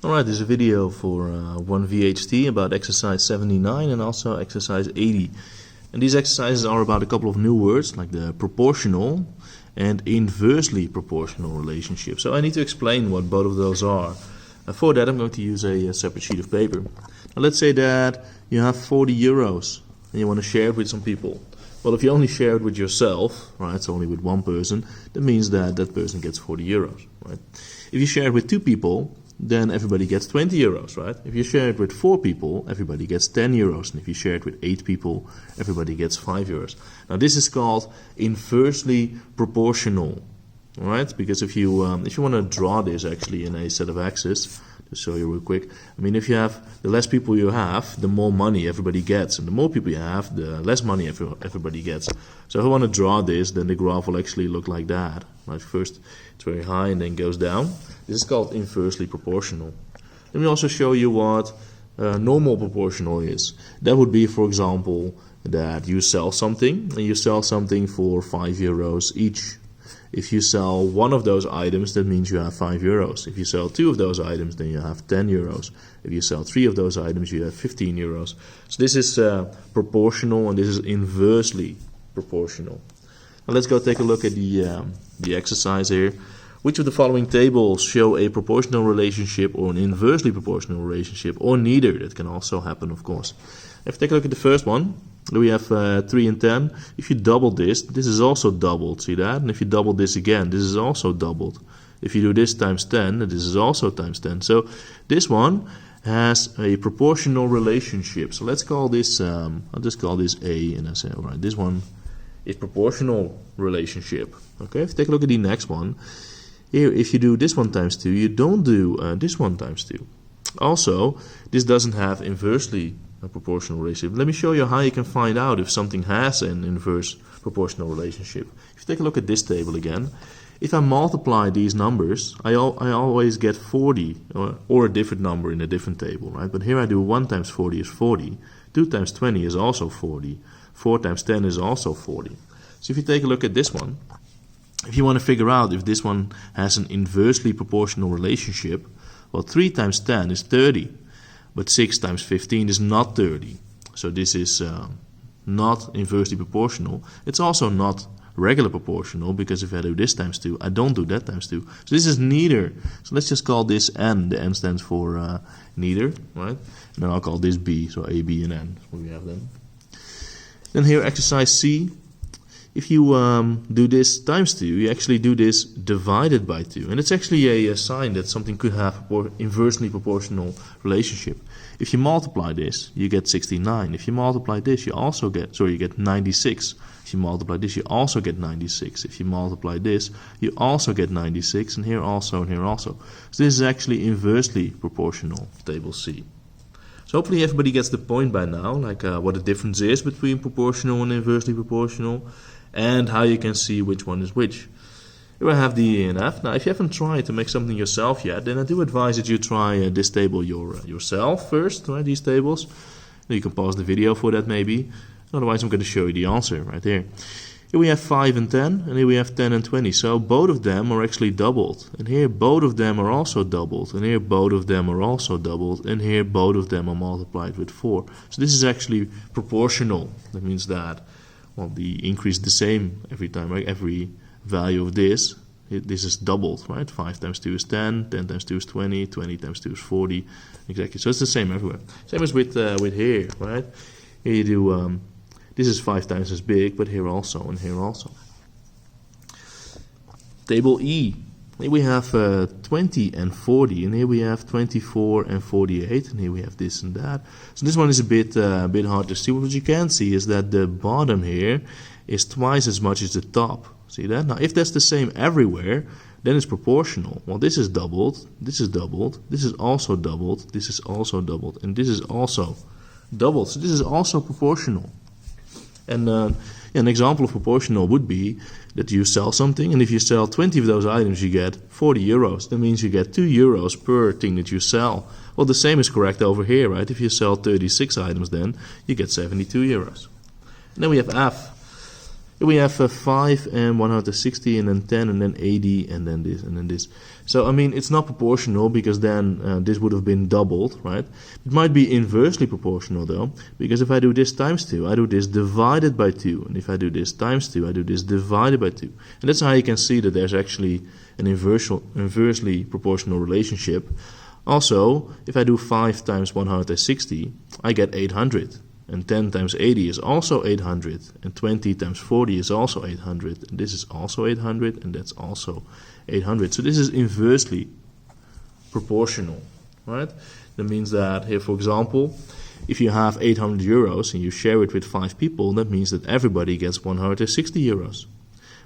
Alright, this is a video for 1 VHT about exercise 79 and also exercise 80. And these exercises are about a couple of new words like the proportional and inversely proportional relationship. So I need to explain what both of those are. For that I'm going to use a separate sheet of paper. Now let's say that you have 40 euros and you want to share it with some people. Well, if you only share it with yourself, right, so only with one person, that means that that person gets 40 euros, right? If you share it with two people, then everybody gets 20 euros, right? If you share it with 4 people, everybody gets 10 euros. And if you share it with 8 people, everybody gets 5 euros. Now this is called inversely proportional, all right? Because if you want to draw this actually in a set of axes, to show you real quick, I mean, if you have, the less people you have, the more money everybody gets. And the more people you have, the less money everybody gets. So if I want to draw this, then the graph will actually look like that. Right? First, it's very high and then goes down. This is called inversely proportional. Let me also show you what normal proportional is. That would be, for example, that you sell something, and you sell something for 5 euros each. If you sell one of those items, that means you have 5 euros. If you sell 2 of those items, then you have 10 euros. If you sell 3 of those items, you have 15 euros. So this is proportional, and this is inversely proportional. Now let's go take a look at the exercise here. Which of the following tables show a proportional relationship or an inversely proportional relationship, or neither? That can also happen, of course. If you take a look at the first one, we have 3 and 10. If you double this, this is also doubled, see that? And if you double this again, this is also doubled. If you do this times 10, this is also times 10. So this one has a proportional relationship. So let's call this, I'll just call this A, and I say, all right, this one is proportional relationship. Okay, if you take a look at the next one, here, if you do this one times 2, you don't do this one times 2. Also, this doesn't have inversely a proportional relationship. Let me show you how you can find out if something has an inverse proportional relationship. If you take a look at this table again, if I multiply these numbers, I always get 40, or a different number in a different table, right? But here I do 1 times 40 is 40, 2 times 20 is also 40, 4 times 10 is also 40. So if you take a look at this one, if you want to figure out if this one has an inversely proportional relationship, well, 3 times 10 is 30, but 6 times 15 is not 30. So this is not inversely proportional. It's also not regular proportional, because if I do this times 2, I don't do that times 2. So this is neither. So let's just call this N. The N stands for neither, right? And then I'll call this B, so A, B, and N. What we have then. Then here, exercise C. If you do this times 2, you actually do this divided by 2. And it's actually a sign that something could have an inversely proportional relationship. If you multiply this, you get 69. If you multiply this, you also get, you get 96. If you multiply this, you also get 96. If you multiply this, you also get 96. And here also, and here also. So this is actually inversely proportional, table C. So hopefully everybody gets the point by now, like what the difference is between proportional and inversely proportional, and how you can see which one is which. Here I have the E and F. Now, if you haven't tried to make something yourself yet, then I do advise that you try this table yourself first, right, these tables. You can pause the video for that maybe. Otherwise, I'm going to show you the answer right here. Here we have 5 and 10, and here we have 10 and 20. So both of them are actually doubled. And here both of them are also doubled. And here both of them are also doubled. And here both of them are multiplied with 4. So this is actually proportional. That means that, well, the increase is the same every time, right? Every value of this is doubled, right? 5 times 2 is 10, 10 times 2 is 20, 20 times 2 is 40. Exactly. So it's the same everywhere. Same as with here, right? Here you do, this is 5 times as big, but here also, and here also. Table E. Here we have 20 and 40, and here we have 24 and 48, and here we have this and that. So this one is a bit hard to see. What you can see is that the bottom here is twice as much as the top. See that? Now, if that's the same everywhere, then it's proportional. Well, this is doubled, this is doubled, this is also doubled, this is also doubled, and this is also doubled. So this is also proportional. And an example of proportional would be that you sell something, and if you sell 20 of those items, you get 40 euros. That means you get 2 euros per thing that you sell. Well, the same is correct over here, right? If you sell 36 items, then you get 72 euros. And then we have F. Here we have 5 and 160 and then 10 and then 80 and then this and then this. So I mean it's not proportional because then this would have been doubled, right? It might be inversely proportional though, because if I do this times 2, I do this divided by 2, and if I do this times 2, I do this divided by 2. And that's how you can see that there's actually an inversely proportional relationship. Also, if I do 5 times 160, I get 800. And 10 times 80 is also 800, and 20 times 40 is also 800, and this is also 800, and that's also 800. So this is inversely proportional, right? That means that here, for example, if you have 800 euros and you share it with 5 people, that means that everybody gets 160 euros.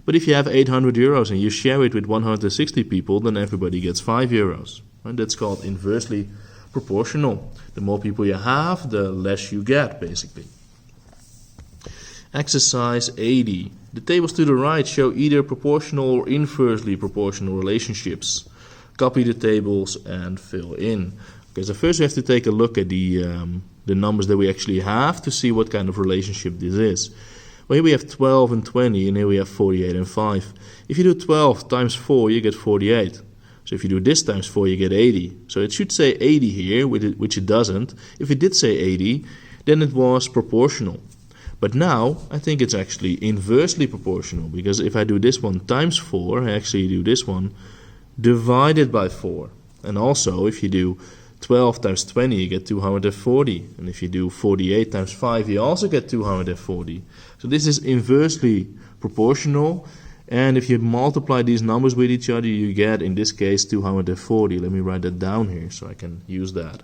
But if you have 800 euros and you share it with 160 people, then everybody gets 5 euros. And that's called inversely proportional. The more people you have, the less you get, basically. Exercise 80. The tables to the right show either proportional or inversely proportional relationships. Copy the tables and fill in. Okay, so first we have to take a look at the numbers that we actually have to see what kind of relationship this is. Well, here we have 12 and 20, and here we have 48 and 5. If you do 12 times 4, you get 48. So if you do this times 4, you get 80. So it should say 80 here, which it doesn't. If it did say 80, then it was proportional. But now, I think it's actually inversely proportional, because if I do this one times 4, I actually do this one divided by 4. And also, if you do 12 times 20, you get 240. And if you do 48 times 5, you also get 240. So this is inversely proportional. And if you multiply these numbers with each other, you get, in this case, 240. Let me write that down here so I can use that.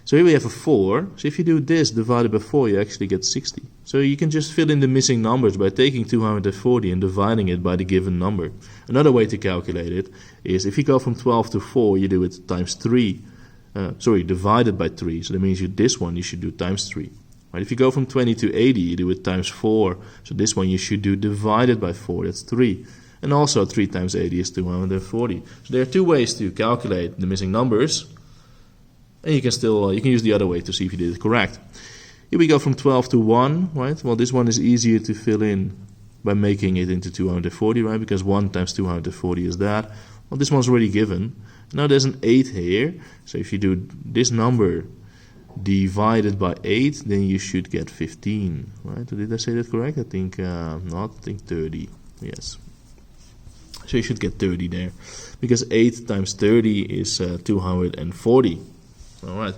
So here we have a 4. So if you do this divided by 4, you actually get 60. So you can just fill in the missing numbers by taking 240 and dividing it by the given number. Another way to calculate it is if you go from 12 to 4, you do it times 3. Divided by 3. So that means this one you should do times 3. Right, if you go from 20 to 80, you do it times 4. So this one you should do divided by 4. That's 3. And also 3 times 80 is 240. So there are two ways to calculate the missing numbers. And you can use the other way to see if you did it correct. Here we go from 12 to 1, right? Well, this one is easier to fill in by making it into 240, right? Because 1 times 240 is that. Well, this one's already given. Now there's an 8 here. So if you do this number divided by 8, then you should get 15, right? Did I say that correct? I think not. I think 30. Yes. So you should get 30 there, because 8 times 30 is 240. All right.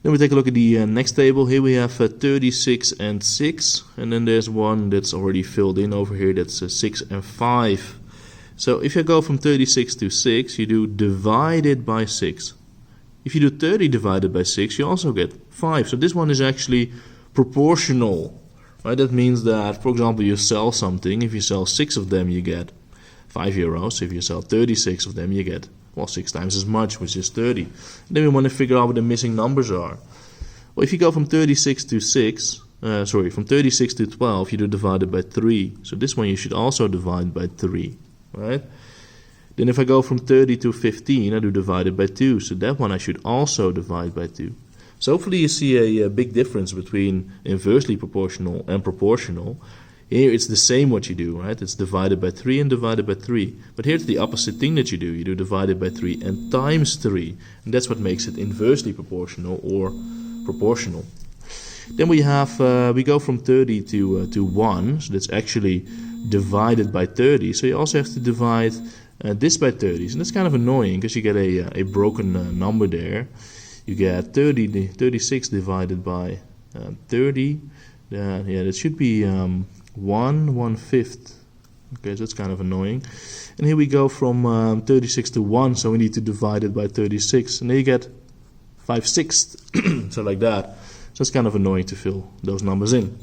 Then we take a look at the next table. Here we have 36 and 6, and then there's one that's already filled in over here. That's 6 and 5. So if you go from 36 to 6, you do divided by 6. If you do 30 divided by 6, you also get 5. So this one is actually proportional, right? That means that, for example, you sell something. If you sell 6 of them, you get 5 euros. If you sell 36 of them, you get, 6 times as much, which is 30. And then we want to figure out what the missing numbers are. Well, if you go from 36 to from 36 to 12, you do divided by 3. So this one you should also divide by 3, right? Then if I go from 30 to 15, I do divided by 2. So that one I should also divide by 2. So hopefully you see a big difference between inversely proportional and proportional. Here it's the same what you do, right? It's divided by 3 and divided by 3. But here it's the opposite thing that you do. You do divided by 3 and times 3. And that's what makes it inversely proportional or proportional. Then we go from 30 to 1. So that's actually divided by 30. So you also have to divide this by 30, and that's kind of annoying because you get a broken number there. You get 36 divided by 30. That should be 1/5. Okay, so that's kind of annoying. And here we go from 36 to 1, so we need to divide it by 36, and then you get 5/6. So like that. So it's kind of annoying to fill those numbers in.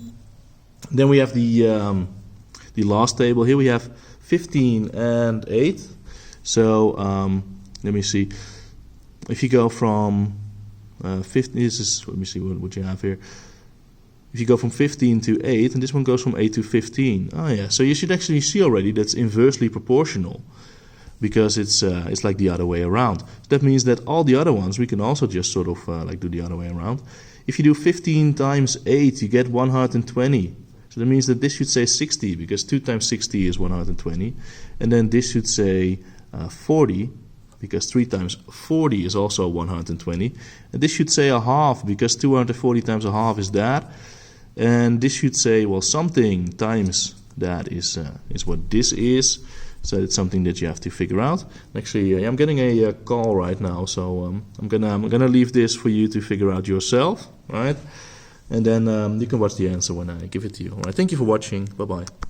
Then we have the last table. Here we have 15 and 8. So let me see. If you go from 15, let me see what you have here. If you go from 15 to 8, and this one goes from 8 to 15. Oh yeah, so you should actually see already that's inversely proportional, because it's like the other way around. That means that all the other ones we can also just sort of do the other way around. If you do 15 times 8, you get 120. So So that means that this should say 60, because 2 times 60 is 120. And then this should say 40, because 3 times 40 is also 120. And this should say a half, because 240 times a half is that. And this should say, well, something times that is what this is. So it's something that you have to figure out. Actually, I'm getting a call right now, so I'm gonna leave this for you to figure out yourself, right? And then you can watch the answer when I give it to you. All right, thank you for watching. Bye bye.